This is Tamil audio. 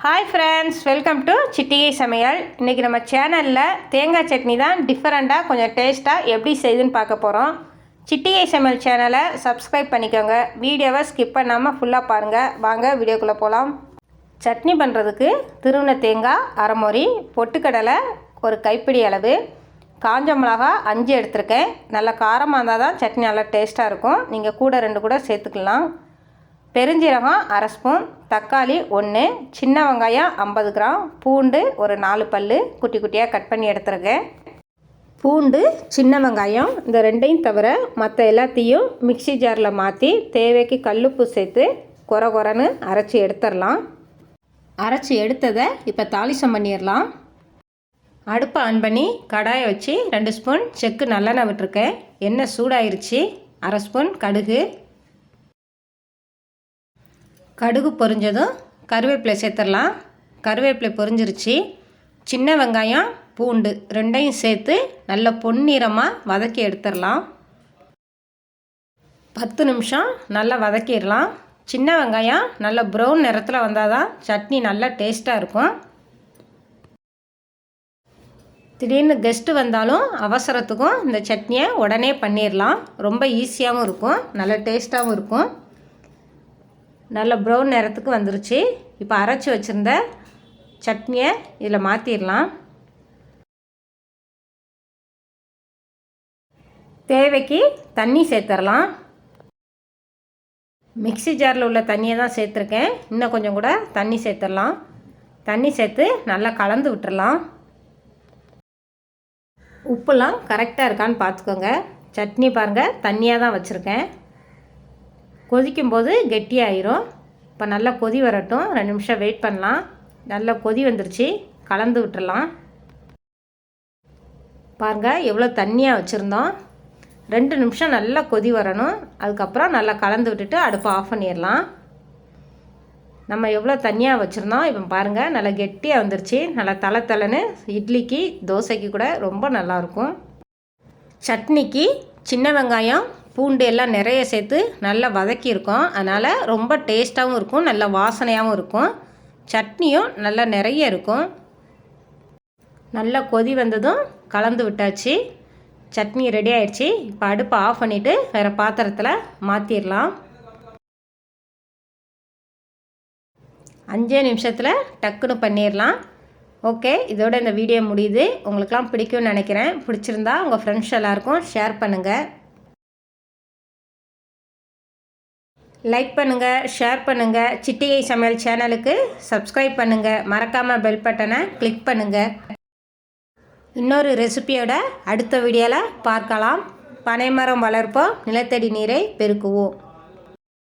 ஹாய் ஃப்ரெண்ட்ஸ், வெல்கம் டு சிட்டிகை சமையல். இன்றைக்கி நம்ம சேனலில் தேங்காய் சட்னி தான் டிஃப்ரெண்ட்டாக கொஞ்சம் டேஸ்ட்டாக எப்படி செய்யுதுன்னு பார்க்க போகிறோம். சிட்டிகை சமையல் சேனலை சப்ஸ்கிரைப் பண்ணிக்கோங்க. வீடியோவை ஸ்கிப் பண்ணாமல் ஃபுல்லாக பாருங்கள். வாங்க வீடியோக்குள்ளே போகலாம். சட்னி பண்ணுறதுக்கு திருவண்ண தேங்காய் அரைமொரி, பொட்டுக்கடலை ஒரு கைப்பிடி அளவு, காஞ்ச மிளகா 5 எடுத்திருக்கேன். நல்லா காரமாக இருந்தால் தான் சட்னி நல்லா டேஸ்ட்டாக இருக்கும். நீங்கள் கூட 2 கூட சேர்த்துக்கலாம். பெருஞ்சீரகம் அரை ஸ்பூன், தக்காளி 1, சின்ன வெங்காயம் 50 கிராம், பூண்டு ஒரு 4 பல் குட்டி குட்டியாக கட் பண்ணி எடுத்துருக்கேன். பூண்டு, சின்ன வெங்காயம் இந்த 2ஐயும் தவிர மற்ற எல்லாத்தையும் மிக்சி ஜாரில் மாற்றி தேவைக்கு கல்லுப்பு சேர்த்து கொரன்னு அரைச்சி எடுத்துடலாம். அரைச்சி எடுத்ததை இப்போ தாளிசம் பண்ணிடலாம். அடுப்பை ஆன் பண்ணி கடாயை வச்சு 2 ஸ்பூன் செக்கு நல்லெண்ணெய் விட்டுருக்கேன். எண்ணெய் சூடாயிருச்சு. அரை ஸ்பூன் கடுகு, கடுகு பொரிஞ்சதும் கருவேப்பிலை சேர்த்துடலாம். கருவேப்பிலை பொரிஞ்சிருச்சு. சின்ன வெங்காயம் பூண்டு 2ஐயும் சேர்த்து நல்ல பொன்னிறமாக வதக்கி எடுத்துடலாம். 10 நிமிஷம் நல்லா வதக்கிடலாம். சின்ன வெங்காயம் நல்ல ப்ரௌன் நிறத்தில் வந்தால் தான் சட்னி நல்லா டேஸ்ட்டாக இருக்கும். திடீர்னு கெஸ்ட்டு வந்தாலும் அவசரத்துக்கும் இந்த சட்னியை உடனே பண்ணிடலாம். ரொம்ப ஈஸியாகவும் இருக்கும், நல்ல டேஸ்ட்டாகவும் இருக்கும். நல்ல ப்ரௌன் நிறத்துக்கு வந்துருச்சு. இப்போ அரைச்சி வச்சுருந்த சட்னியை இதில் மாற்றிடலாம். தேவைக்கு தண்ணி சேர்த்துடலாம். மிக்சி ஜாரில் உள்ள தண்ணியை தான் சேர்த்துருக்கேன். இன்னும் கொஞ்சம் கூட தண்ணி சேர்த்துடலாம். தண்ணி சேர்த்து நல்லா கலந்து விட்டுறலாம். உப்புலாம் கரெக்டாக இருக்கான்னு பார்த்துக்கோங்க. சட்னி பாருங்கள், தண்ணியாக தான் வச்சுருக்கேன். கொதிக்கும்போது கெட்டியாயிரும். இப்போ நல்லா கொதி வரட்டும். 2 நிமிஷம் வெயிட் பண்ணலாம். நல்லா கொதி வந்துருச்சு. கலந்து விட்டுறலாம். பாருங்கள் எவ்வளோ தண்ணியாக வச்சுருந்தோம். 2 நிமிஷம் நல்லா கொதி வரணும். அதுக்கப்புறம் நல்லா கலந்து விட்டுட்டு அடுப்பை ஆஃப் பண்ணிடலாம். நம்ம எவ்வளோ தண்ணியாக வச்சுருந்தோம் இப்போ பாருங்கள் நல்லா கெட்டியாக வந்துருச்சு. நல்லா தலைன்னு இட்லிக்கு தோசைக்கு கூட ரொம்ப நல்லாயிருக்கும். சட்னிக்கு சின்ன வெங்காயம் பூண்டு எல்லாம் நிறைய சேர்த்து நல்லா வதக்கியிருக்கோம். அதனால் ரொம்ப டேஸ்ட்டாகவும் இருக்கும், நல்ல வாசனையாகவும் இருக்கும். சட்னியும் நல்லா நிறைய இருக்கும். நல்லா கொதி வந்ததும் கலந்து விட்டாச்சு. சட்னி ரெடி ஆயிடுச்சு. இப்போ அடுப்பை ஆஃப் பண்ணிவிட்டு வேறு பாத்திரத்தில் மாற்றிடலாம். 5 நிமிஷத்தில் டக்குன்னு பண்ணிடலாம். ஓகே, இதோட இந்த வீடியோ முடியுது. உங்களுக்கெல்லாம் பிடிக்கும்னு நினைக்கிறேன். பிடிச்சிருந்தா உங்கள் ஃப்ரெண்ட்ஸ் எல்லாருக்கும் ஷேர் பண்ணுங்கள். லைக் பண்ணுங்கள், ஷேர் பண்ணுங்கள். சிட்டிகை சமையல் சேனலுக்கு சப்ஸ்கிரைப் பண்ணுங்கள். மறக்காமல் பெல் பட்டனை கிளிக் பண்ணுங்கள். இன்னொரு ரெசிபியோட அடுத்த வீடியோவில் பார்க்கலாம். பனைமரம் வளர்ப்போம், நிலத்தடி நீரை பெருக்குவோம்.